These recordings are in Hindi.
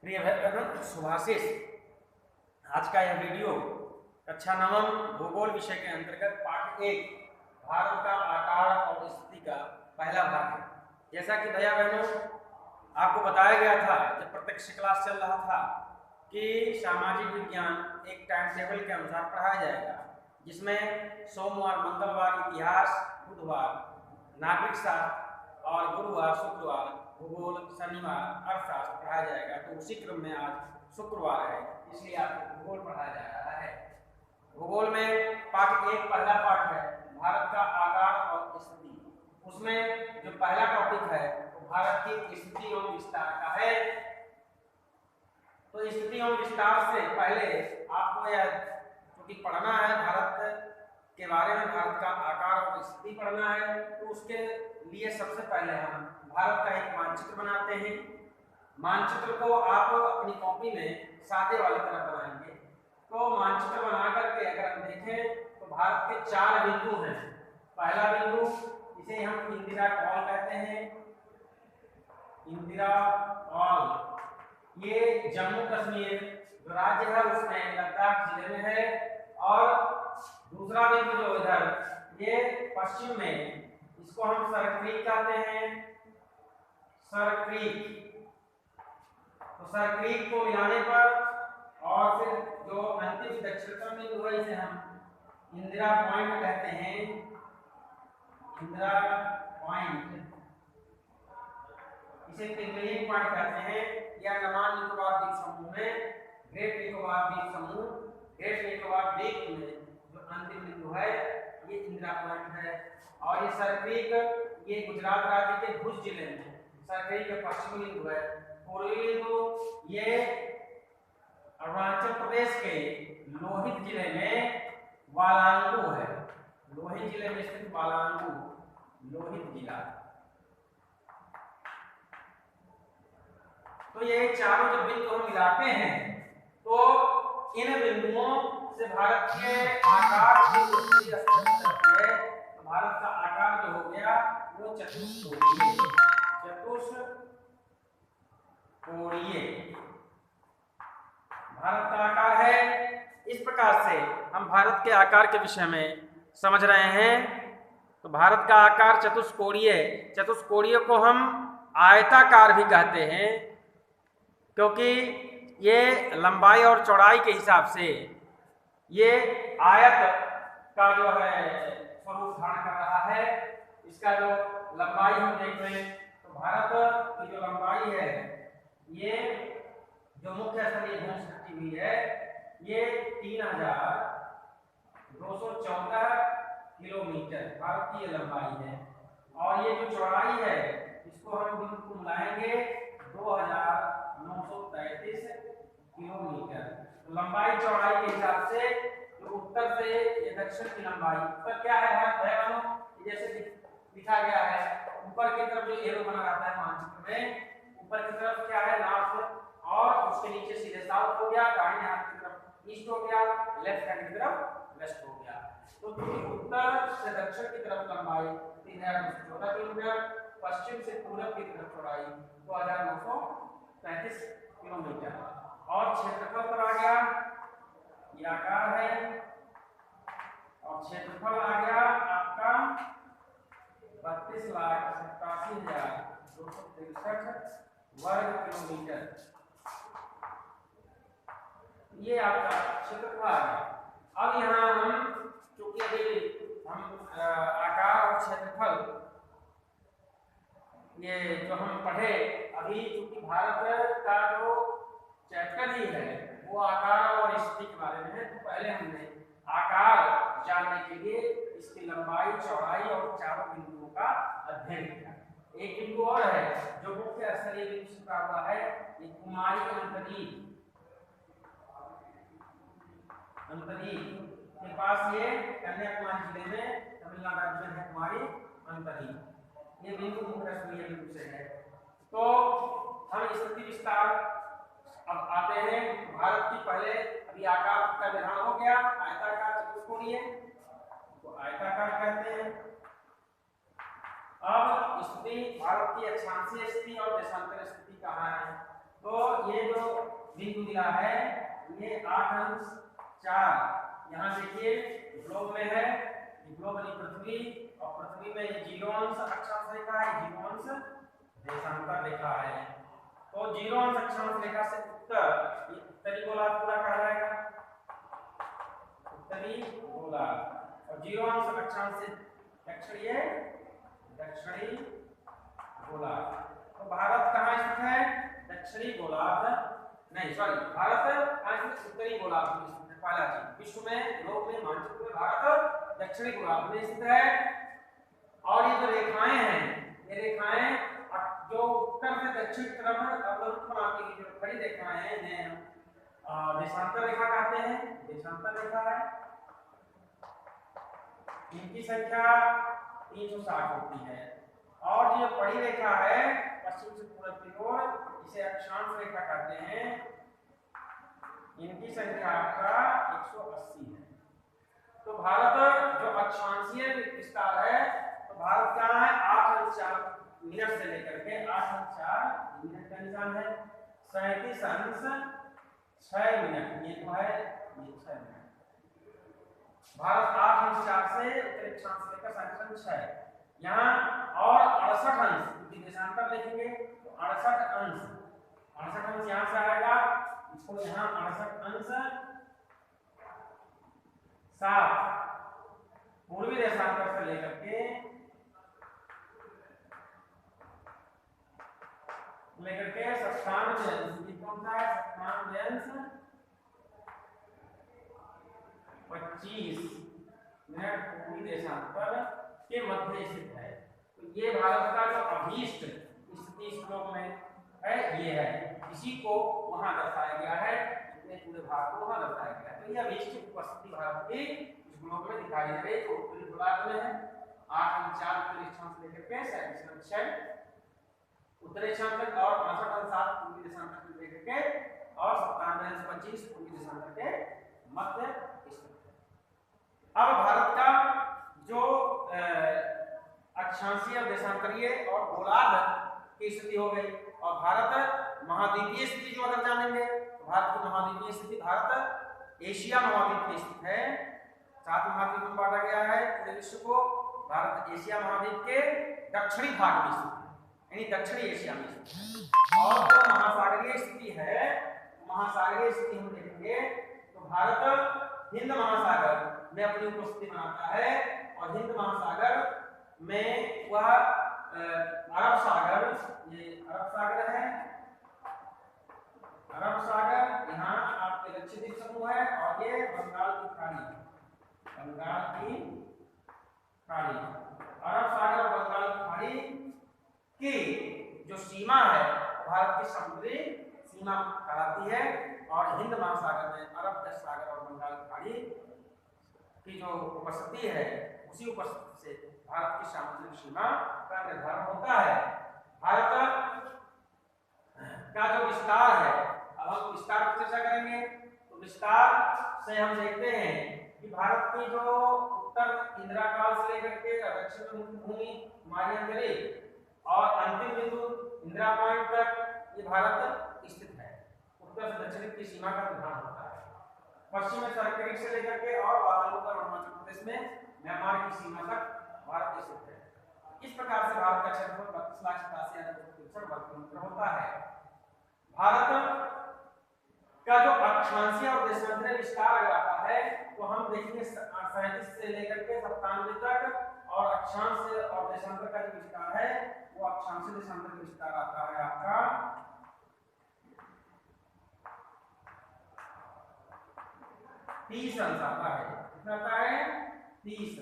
प्रिय बहनों, सुभाषिस आज का यह वीडियो कक्षा नवम भूगोल विषय के अंतर्गत पाठ 1 भारत का आकार और स्थिति का पहला भाग है। जैसा कि भैया बहनों आपको बताया गया था जब प्रत्यक्ष क्लास चल रहा था कि सामाजिक विज्ञान एक टाइम टेबल के अनुसार पढ़ाया जाएगा, जिसमें सोमवार मंगलवार इतिहास, बुधवार नागरिक शास्त्र और गुरुवार शुक्रवार भूगोल, शनिवार अर्थशास्त्र पढ़ाया जाएगा। तो उसी क्रम में आज शुक्रवार है, इसलिए आपको भूगोल पढ़ाया जा रहा है। भूगोल में पाठ 1 पहला पाठ है भारत का आकार और स्थिति। उसमें जो पहला टॉपिक है वो भारत की स्थिति एवं विस्तार का है। तो स्थिति एवं विस्तार से पहले आपको यह क्योंकि पढ़ना है भारत के बारे में, भारत का आकार और स्थिति पढ़ना है, तो उसके लिए सबसे पहले हम भारत का एक मानचित्र बनाते हैं। मानचित्र को आप अपनी कॉपी में सादे वाली तरह बनाएंगे। तो मानचित्र बना करके अगर हम देखें तो भारत के 4 बिंदु हैं। पहला बिंदु इसे हम इंदिरा कॉल कहते हैं, इंदिरा कॉल। ये जम्मू कश्मीर जो राज्य है उसमें लद्दाख जिले में है। और दूसरा बिंदु जो इधर ये पश्चिम में, इसको हम सरक्रीक कहते हैं, सरक्रीक। तो सरक्रीक को मिलाने पर और फिर जो अंतिम दक्षिणतम बिंदु है इसे हम इंदिरा पॉइंट कहते हैं, इंदिरा पॉइंट। इसे पिंगलिंग पॉइंट कहते हैं। या अंडमान निकोबार द्वीप समूह में, ग्रेट निकोबार द्वीप समूह, ग्रेट निकोबार द्वीप में जो अंतिम बिंदु है ये इंदिरा पॉइंट है। और ये सरक्रीक ये गुजरात राज्य के भुज जिले में सरक्रीक के पश्चिमी बिंदु है। पूर्वी बिंदु ये अरुणाचल प्रदेश के लोहित जिले में वालांगू है। लोहित जिले में स्थित वालांगू, लोहित जिला। तो ये चारों जो बिंदु हम मिलाते हैं तो इन बिंदुओं से भारत के आकार की स्थिति स्पष्ट होती है। तो भारत का आकार जो हो गया वो चतुष्कोणीय, चतुष्कोणीय भारत का आकार है। इस प्रकार से हम भारत के आकार के विषय में समझ रहे हैं। तो भारत का आकार चतुष्कोणीय, चतुष्कोणीय को हम आयताकार भी कहते हैं, क्योंकि ये लंबाई और चौड़ाई के हिसाब से ये आयत का जो है स्वरूप धारण कर रहा है। इसका जो लंबाई हम देख रहे हैं तो भारत की जो लंबाई है ये जो मुख्य स्थलीय भूमि सृष्टि हुई है ये 3214 किलोमीटर भारत की लंबाई है। और ये जो चौड़ाई है इसको हम बिल्कुल मिलाएंगे 2933 किलोमीटर। तो लंबाई चौड़ाई के हिसाब से जो उत्तर से ये दक्षिण की लंबाई, उत्तर क्या है भारत, जैसे लिखा गया है ऊपर की तरफ जो एरो बना रहता है मानचित्र में, ऊपर की तरफ क्या है नॉर्थ, और उसके नीचे सीधे साउथ हो गया, दाहिने हाथ की तरफ ईस्ट हो गया, लेफ्ट हैंड की तरफ वेस्ट हो गया। तो उत्तर से दक्षिण की तरफ लंबाई 3214 किलोमीटर, पश्चिम से पूरब की तरफ चौड़ाई 2933 किलोमीटर। और क्षेत्रफल पर आ गया, ये आकार है और क्षेत्रफल आ गया आपका 32,87,263 वर्ग किलोमीटर। ये आपका क्षेत्रफल आ गया। अब यहाँ हम चूंकि अभी हम आकार और क्षेत्रफल ये जो हम पढ़े अभी, चूंकि भारत का जो चैप्टर ही है वो आकार और स्थिति के बारे में है, तो पहले हमने आकार जानने के लिए इसकी लंबाई, चौड़ाई और चारों बिंदुओं का अध्ययन किया। एक बिंदु और है जो मुख्य स्थलीय बिंदु से हुआ है, ये कुमारी अंतरीप के पास, ये कन्याकुमारी जिले में तमिलनाडु राज्य में है कुमारी अंतरीप। ये बिंदु मुख्य स्थलीय बिंदु से है। तो हम स्थिति विस्तार अब आते हैं। भारत की पहले अभी आकार का विधान हो गया, आयताकार चतुष्कोणीय, तो आयताकार कहते हैं। अब स्थिति भारत की अक्षांशीय स्थिति और देशांतर स्थिति कहाँ है, तो ये जो बिंदु दिया है, ये 8 अंश 4। यहाँ देखिए ग्लोब में है, ग्लोब वाली पृथ्वी, और पृथ्वी में ये 0 अंश अक्षांश रेखा है, 0 अंश देशांतर रेखा है। तो 0 अंश अक्षांश रेखा से उत्तर, ये उत्तरी गोलार्ध पूरा कहा जाएगा, उत्तरी गोलार्ध, और 0 अंश अक्षांश से दक्षिणी दक्षिणी गोलार्ध। तो भारत कहाँ स्थित है? दक्षिणी गोलार्ध, नहीं सॉरी, भारत कहाँ स्थित? उत्तरी गोलार्ध में स्थित है। पहला चीज, विश्व में ग्लोब में मानचित्र में भारत दक्षिणी गोलार्ध में स्थित है। और ये जो रेखाएं हैं, ये रेखाएं जो उत्तर से दक्षिण तरफ अवलंबित बनाती है, जो खड़ी रेखाएं हैं, इन्हें देशांतर रेखा कहते हैं, देशांतर रेखा है। इनकी संख्या 360 होती है। और ये बड़ी रेखा है पश्चिम से पूर्व की ओर, इसे अक्षांश रेखा कहते हैं, इनकी संख्या आपका 180 है। तो भारत जो अक्षांशीय विस्तार है, तो भारत का है 8 अंश 4 मिनट से लेकर के 8 अंश 4 मिनट का निशान है, 37 अंश 6 मिनट, ये तो है ये 6 मिनट। भारत 8 अंश 4 से उत्तरी अक्षांश लेकर 37 अंश 6, यहाँ और 68 अंश, क्योंकि देशांतर लिखेंगे तो 68 अंश, 68 अंश यहाँ से आएगा, इसको यहाँ 68 अंश 7 पूर्वी देशांतर से लेकर के 97 अंश, कौन सा है? 97 अंश 25 मिनट पूर्वी देशांतर के मध्य स्थित है। तो ये भारत का जो अभीष्ट स्थिति श्लोक में है, ये है, इसी को वहां दर्शाया गया है, इतने पूरे भारत को वहां दर्शाया गया है। तो ये अभीष्ट उपस्थिति भारत की इस श्लोक में दिखाई दे रही है, जो उत्तरी गोलार्ध में है। 8 अंश 4 उत्तरी अक्षांश लेकर के 37 अंश 6 उत्तरी अक्षांश तक, और 65 अंश 7 पूर्वी देशांतर से लेकर के, और 97 अंश 25 पूर्वी देशांतर के मध्य स्थित है। अब भारत का जो अक्षांशीय और देशांतरीय और गोलार्ध की स्थिति हो गई, और भारत महाद्वीपीय स्थिति जो अगर जानेंगे, तो भारत की महाद्वीपीय स्थिति, भारत एशिया महाद्वीप में स्थित है। 7 महाद्वीप में बांटा गया है पूरे विश्व को। भारत एशिया महाद्वीप के दक्षिणी भाग में स्थित है, यानी दक्षिणी एशिया में स्थित है। और जो महासागरीय स्थिति है, महासागरीय स्थिति हम देखेंगे तो भारत हिंद महासागर में अपनी उपस्थिति बनाता है, और हिंद महासागर में वह अरब सागर, ये अरब सागर है, अरब सागर यहाँ आपके लक्षद्वीप समूह है, और ये बंगाल की खाड़ी, बंगाल की खाड़ी, अरब सागर और बंगाल की खाड़ी की जो सीमा है भारत की समुद्री सीमा कहलाती है। और हिंद महासागर में अरब सागर और बंगाल की खाड़ी की जो उपस्थिति है, उसी उपस्थिति से भारत की सामुद्रिक सीमा का निर्धारण होता है। भारत का जो विस्तार है, अब हम विस्तार पर चर्चा करेंगे। तो विस्तार से हम देखते हैं कि भारत की जो उत्तर इंदिरा काल से लेकर के दक्षिण में भूमि मारियानगरी और अंतिम बिंदु इंदिरा पॉइंट तक ये भारत स्थित है। उत्तर से दक्षिण की सीमा का निर्धारण होता है। पश्चिम में सर्करिक से लेकर के और वाराणसी और अरुणाचल प्रदेश में म्यांमार की सीमा तक भारत स्थित है। इस प्रकार से भारत का क्षेत्रफल 32,87,363 वर्ग किलोमीटर होता है। भारत का जो अक्षांशीय और देशांतरीय विस्तार अगर आता है तो हम देखेंगे 37 से लेकर के 97 तक, और अक्षांश और देशांतर का जो विस्तार है वो अक्षांशीय देशांतर विस्तार आता है आपका 30 अंश आता है। कितना आता है? 30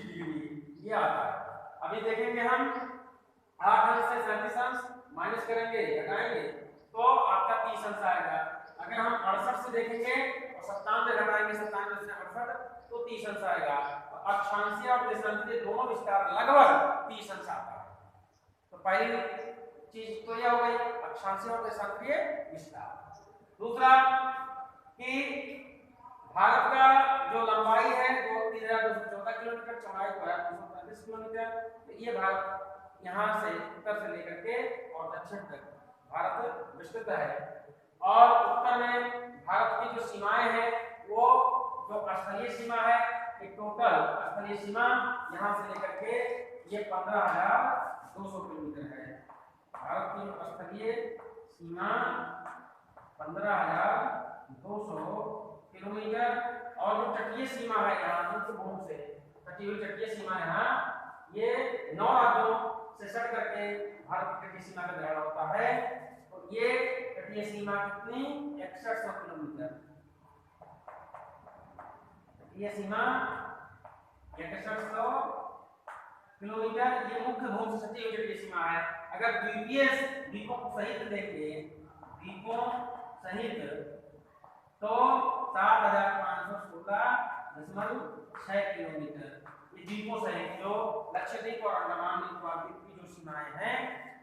डिग्री ये आता है। अभी देखेंगे हम 8 अंश से 37 अंश माइनस करेंगे, घटाएंगे, तो आपका 30 अंश आएगा। अगर हम 68 से देखेंगे और 97 घटाएंगे, 97 से 68 तो 30 अंश आएगा। अक्षांशीय और देशांतरीय दोनों विस्तार लगभग 30 अंश आता है। तो पहली चीज तो यह हो गई अक्षांशीय और देशांतरीय विस्तार। दूसरा कि भारत का जो लंबाई है वो 3214 किलोमीटर, चौड़ाई 235 किलोमीटर। तो ये भारत यहाँ से उत्तर से लेकर के और दक्षिण तक भारत विस्तृत है। और उत्तर में भारत की जो सीमाएं हैं वो जो स्थलीय सीमा है, एक टोटल स्थलीय सीमा यहाँ से लेकर के ये 15,200 किलोमीटर है। भारत की जो स्थलीय सीमा 15,200 किलोमीटर। और जो तटीय सीमा है यहाँ भूमि से तटीय सीमा यहाँ ये 9 राज्यों से सट करके भारत की तटीय सीमा का ग्रहण होता है। तो ये तटीय सीमा कितनी 6100 किलोमीटर। तटीय सीमा 6100 किलोमीटर ये मुख्य भूमि से सटी हुई तटीय सीमा है। अगर द्वीपों सहित देखें, द्वीपों सहित तो 7,516.6 किलोमीटर ये द्वीपों सहित जो लक्षद्वीप और अंडमान निकोबार द्वीप की जो सीमाएं हैं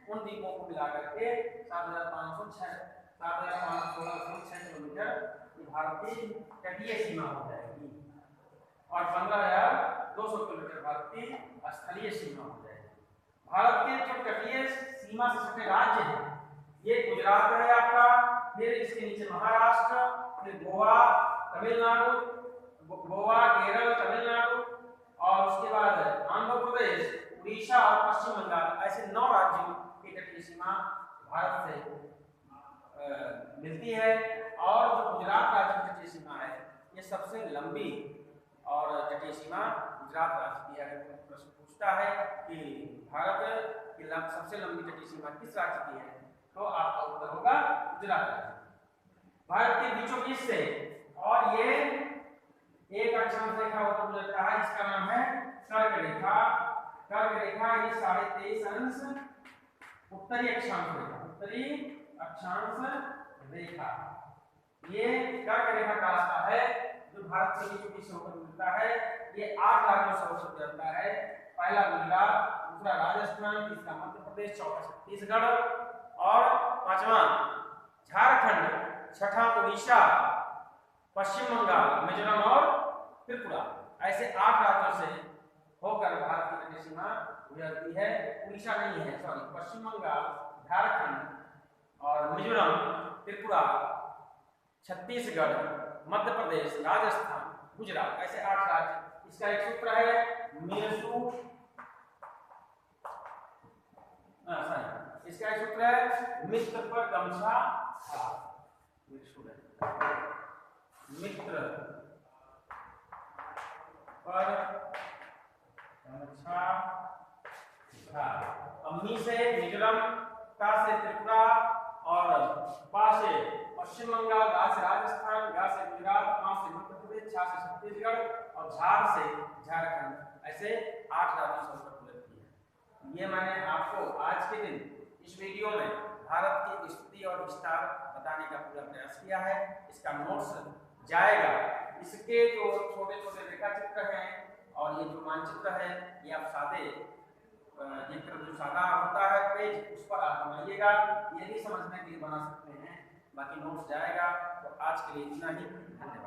उन द्वीपों को मिलाकर के 7,516.6 किलोमीटर ये भारत की तटीय सीमा हो जाएगी। और 15,200 किलोमीटर भारत की स्थलीय सीमा हो जाएगी। भारत के जो तटीय सीमा से सटे राज्य हैं ये गुजरात है आपका, फिर इसके नीचे महाराष्ट्र, फिर गोवा, तमिलनाडु, केरल, तमिलनाडु और उसके बाद आंध्र प्रदेश, उड़ीसा और पश्चिम बंगाल, ऐसे 9 राज्यों की तटीय सीमा भारत से मिलती है। और जो गुजरात राज्य की तटीय सीमा है ये सबसे लंबी और तटीय सीमा गुजरात राज्य की है। प्रश्न पूछता है कि भारत की सबसे लंबी तटीय सीमा किस राज्य की है, तो आपका उत्तर होगा गुजरात राज्य। भारत के बीचों बीच से और ये एक अक्षांश रेखा होकर गुजरता है जिसका नाम है कर्क रेखा। कर्क रेखा ये 23.5 अंश उत्तरी अक्षांश रेखा, उत्तरी अक्षांश रेखा ये कर्क रेखा का रास्ता है जो भारत के बीचों बीच होकर गुजरता है। ये 8 राज्यों से होकर गुजरता है। पहला गुजरात, दूसरा राजस्थान, तीसरा मध्य प्रदेश, चौथा छत्तीसगढ़ और पांचवा झारखंड, छठा उड़ीसा, पश्चिम बंगाल, मिजोरम और त्रिपुरा। ऐसे 8 राज्यों से होकर भारत की तटीय सीमा गुजरती है। उड़ीसा नहीं है, सॉरी, पश्चिम बंगाल, झारखंड और मिजोरम, त्रिपुरा, छत्तीसगढ़, मध्य प्रदेश, राजस्थान, गुजरात, ऐसे 8 राज्य। इसका एक सूत्र है मेसू, इसका एक सूत्र है मित्र पर गमछा था। मित्र पर गमछा था। मी से मिजोरम, ता से त्रिपुरा और पा से पश्चिम बंगाल, गा से राजस्थान, गा से गुजरात, मा से मध्य प्रदेश, छा से छत्तीसगढ़ और झार से झारखंड, ऐसे 8 राज्यों से होकर गुजरती है। ये मैंने आपको आज के दिन इस वीडियो में भारत की स्थिति और विस्तार बताने का पूरा प्रयास किया है। इसका नोट्स जाएगा। इसके जो छोटे छोटे रेखा चित्र हैं और ये जो मानचित्र है ये आप सादे जो सादा होता है पेज उस पर आप बनाइएगा। ये भी समझने के लिए बना सकते हैं। बाकी नोट्स जाएगा। तो आज के लिए इतना ही, धन्यवाद।